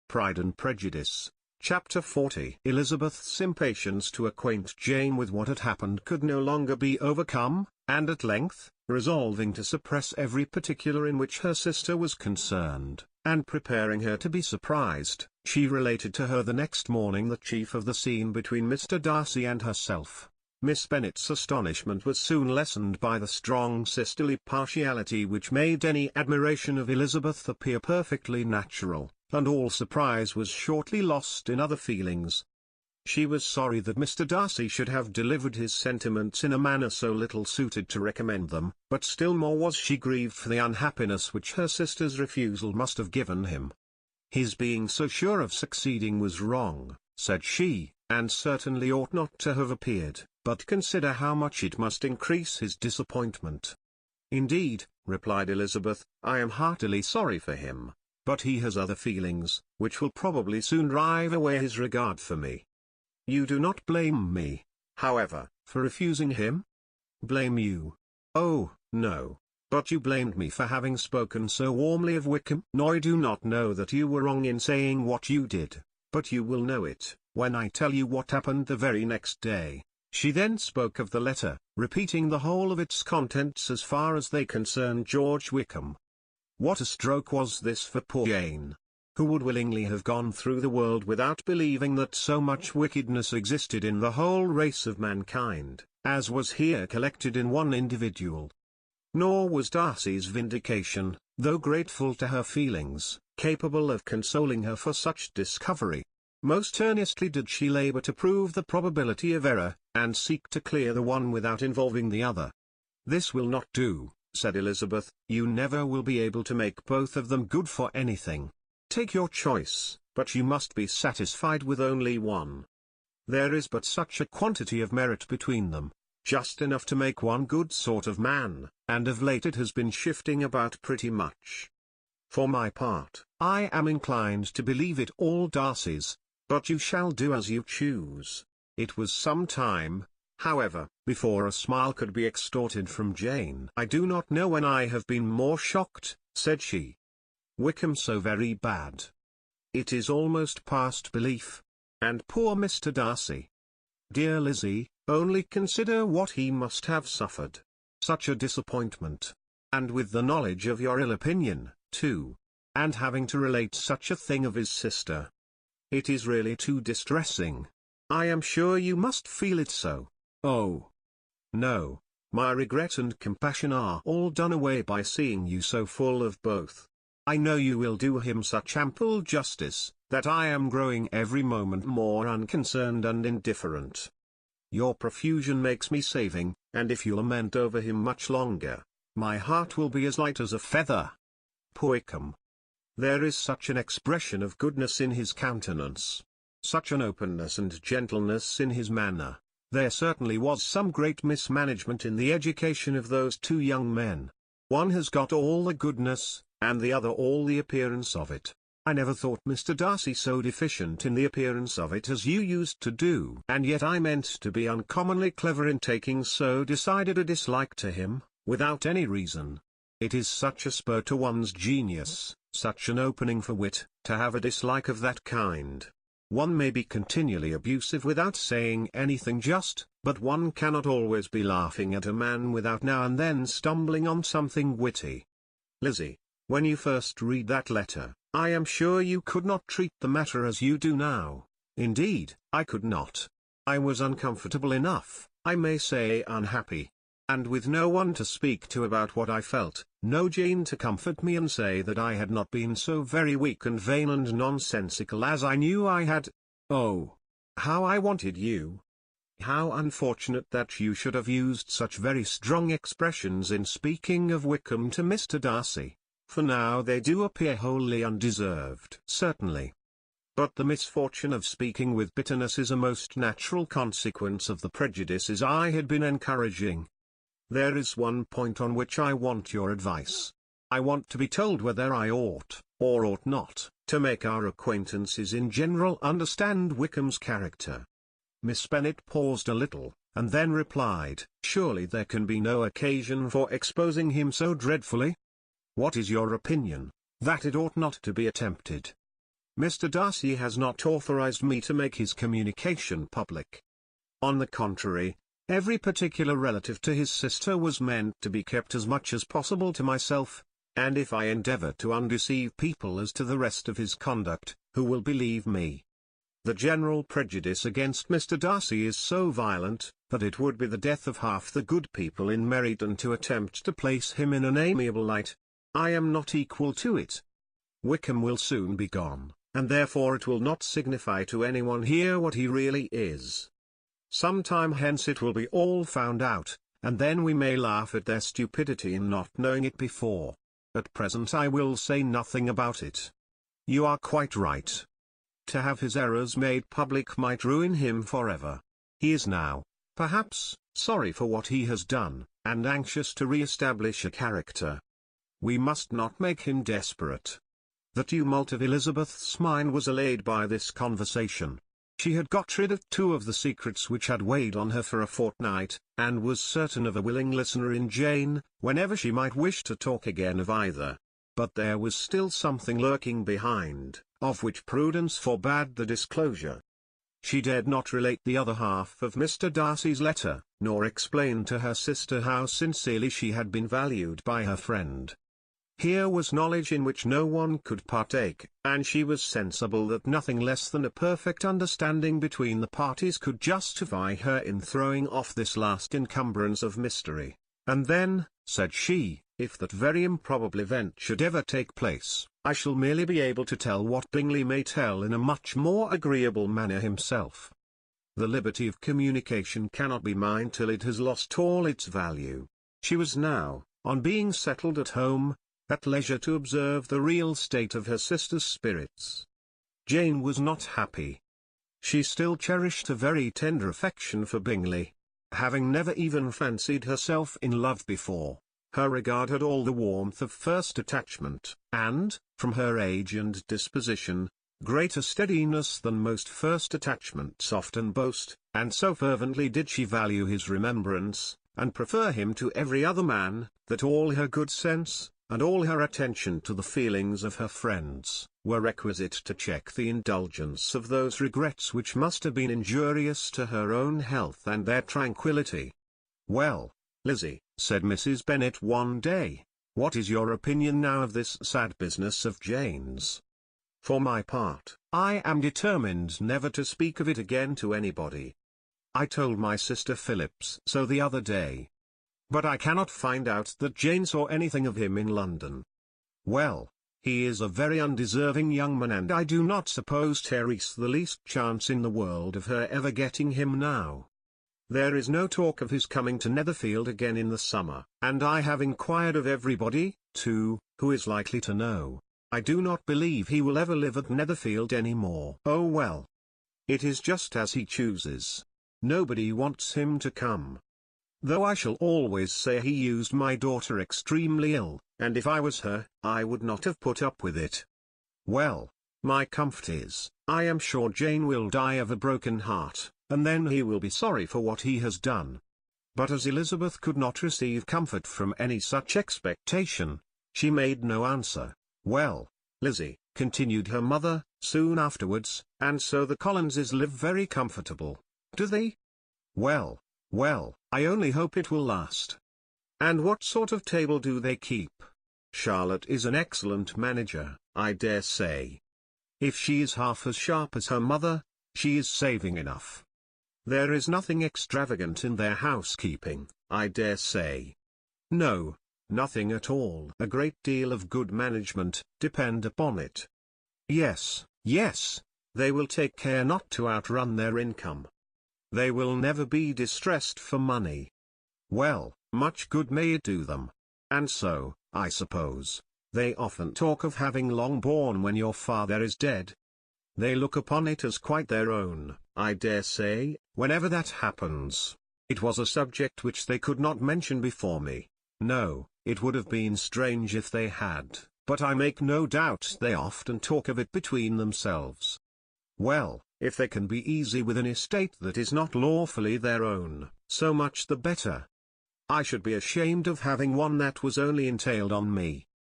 Pride and Prejudice, Chapter 40. Elizabeth's impatience to acquaint Jane with what had happened could no longer be overcome, and at length, resolving to suppress every particular in which her sister was concerned, and preparing her to be surprised, she related to her the next morning the chief of the scene between Mr. Darcy and herself. Miss Bennet's astonishment was soon lessened by the strong sisterly partiality which made any admiration of Elizabeth appear perfectly natural, and all surprise was shortly lost in other feelings. She was sorry that Mr. Darcy should have delivered his sentiments in a manner so little suited to recommend them, but still more was she grieved for the unhappiness which her sister's refusal must have given him. His being so sure of succeeding was wrong, said she, and certainly ought not to have appeared, but consider how much it must increase his disappointment. Indeed, replied Elizabeth, I am heartily sorry for him, but he has other feelings, which will probably soon drive away his regard for me. You do not blame me, however, for refusing him? Blame you? Oh, no. But you blamed me for having spoken so warmly of Wickham. No, I do not know that you were wrong in saying what you did, but you will know it, when I tell you what happened the very next day. She then spoke of the letter, repeating the whole of its contents as far as they concerned George Wickham. What a stroke was this for poor Jane, who would willingly have gone through the world without believing that so much wickedness existed in the whole race of mankind, as was here collected in one individual. Nor was Darcy's vindication, though grateful to her feelings, capable of consoling her for such discovery. Most earnestly did she labor to prove the probability of error, and seek to clear the one without involving the other. This will not do, said Elizabeth, you never will be able to make both of them good for anything. Take your choice, but you must be satisfied with only one. There is but such a quantity of merit between them, just enough to make one good sort of man, and of late it has been shifting about pretty much. For my part, I am inclined to believe it all Darcy's, but you shall do as you choose. It was some time, however, before a smile could be extorted from Jane. I do not know when I have been more shocked, said she. Wickham so very bad. It is almost past belief. And poor Mr. Darcy. Dear Lizzie, only consider what he must have suffered. Such a disappointment. And with the knowledge of your ill opinion, too. And having to relate such a thing of his sister. It is really too distressing. I am sure you must feel it so. Oh. No, my regret and compassion are all done away by seeing you so full of both. I know you will do him such ample justice, that I am growing every moment more unconcerned and indifferent. Your profusion makes me saving, and if you lament over him much longer, my heart will be as light as a feather. Poor Wickham. There is such an expression of goodness in his countenance, such an openness and gentleness in his manner. There certainly was some great mismanagement in the education of those two young men. One has got all the goodness, and the other all the appearance of it. I never thought Mr. Darcy so deficient in the appearance of it as you used to do. And yet I meant to be uncommonly clever in taking so decided a dislike to him, without any reason. It is such a spur to one's genius, such an opening for wit, to have a dislike of that kind. One may be continually abusive without saying anything just, but one cannot always be laughing at a man without now and then stumbling on something witty. Lizzie, when you first read that letter, I am sure you could not treat the matter as you do now. Indeed, I could not. I was uncomfortable enough, I may say unhappy. And with no one to speak to about what I felt, no Jane to comfort me and say that I had not been so very weak and vain and nonsensical as I knew I had. Oh, how I wanted you! How unfortunate that you should have used such very strong expressions in speaking of Wickham to Mr. Darcy, for now they do appear wholly undeserved. Certainly. But the misfortune of speaking with bitterness is a most natural consequence of the prejudices I had been encouraging. There is one point on which I want your advice. I want to be told whether I ought, or ought not, to make our acquaintances in general understand Wickham's character. Miss Bennet paused a little, and then replied, surely there can be no occasion for exposing him so dreadfully? What is your opinion? That it ought not to be attempted. Mr. Darcy has not authorized me to make his communication public. On the contrary, every particular relative to his sister was meant to be kept as much as possible to myself, and if I endeavor to undeceive people as to the rest of his conduct, who will believe me? The general prejudice against Mr. Darcy is so violent, that it would be the death of half the good people in Meriden to attempt to place him in an amiable light. I am not equal to it. Wickham will soon be gone, and therefore it will not signify to anyone here what he really is. Some time hence it will be all found out, and then we may laugh at their stupidity in not knowing it before. At present I will say nothing about it. You are quite right. To have his errors made public might ruin him forever. He is now, perhaps, sorry for what he has done, and anxious to re-establish a character. We must not make him desperate. The tumult of Elizabeth's mind was allayed by this conversation. She had got rid of 2 of the secrets which had weighed on her for a fortnight, and was certain of a willing listener in Jane, whenever she might wish to talk again of either. But there was still something lurking behind, of which prudence forbade the disclosure. She dared not relate the other half of Mr. Darcy's letter, nor explain to her sister how sincerely she had been valued by her friend. Here was knowledge in which no one could partake, and she was sensible that nothing less than a perfect understanding between the parties could justify her in throwing off this last encumbrance of mystery. And then, said she, if that very improbable event should ever take place, I shall merely be able to tell what Bingley may tell in a much more agreeable manner himself. The liberty of communication cannot be mine till it has lost all its value. She was now, on being settled at home, at leisure to observe the real state of her sister's spirits. Jane was not happy. She still cherished a very tender affection for Bingley. Having never even fancied herself in love before, her regard had all the warmth of first attachment, and, from her age and disposition, greater steadiness than most first attachments often boast, and so fervently did she value his remembrance, and prefer him to every other man, that all her good sense, and all her attention to the feelings of her friends, were requisite to check the indulgence of those regrets which must have been injurious to her own health and their tranquillity. "Well, Lizzie," said Mrs. Bennet one day, "what is your opinion now of this sad business of Jane's? For my part, I am determined never to speak of it again to anybody. I told my sister Phillips so the other day. But I cannot find out that Jane saw anything of him in London. Well, he is a very undeserving young man, and I do not suppose there is the least chance in the world of her ever getting him now. There is no talk of his coming to Netherfield again in the summer, and I have inquired of everybody, too, who is likely to know. I do not believe he will ever live at Netherfield any more. Oh well. It is just as he chooses. Nobody wants him to come. Though I shall always say he used my daughter extremely ill, and if I was her, I would not have put up with it. Well, my comfort is, I am sure Jane will die of a broken heart, and then he will be sorry for what he has done." But as Elizabeth could not receive comfort from any such expectation, she made no answer. "Well, Lizzie," continued her mother, soon afterwards, "and so the Collinses live very comfortable, do they? Well, well, I only hope it will last. And what sort of table do they keep? Charlotte is an excellent manager, I dare say. If she is half as sharp as her mother, she is saving enough. There is nothing extravagant in their housekeeping, I dare say. No, nothing at all. A great deal of good management, depend upon it. Yes, yes, they will take care not to outrun their income. They will never be distressed for money. Well, much good may it do them. And so, I suppose, they often talk of having Longbourn when your father is dead. They look upon it as quite their own, I dare say, whenever that happens. It was a subject which they could not mention before me. No, it would have been strange if they had, but I make no doubt they often talk of it between themselves. Well, if they can be easy with an estate that is not lawfully their own, so much the better. I should be ashamed of having one that was only entailed on me.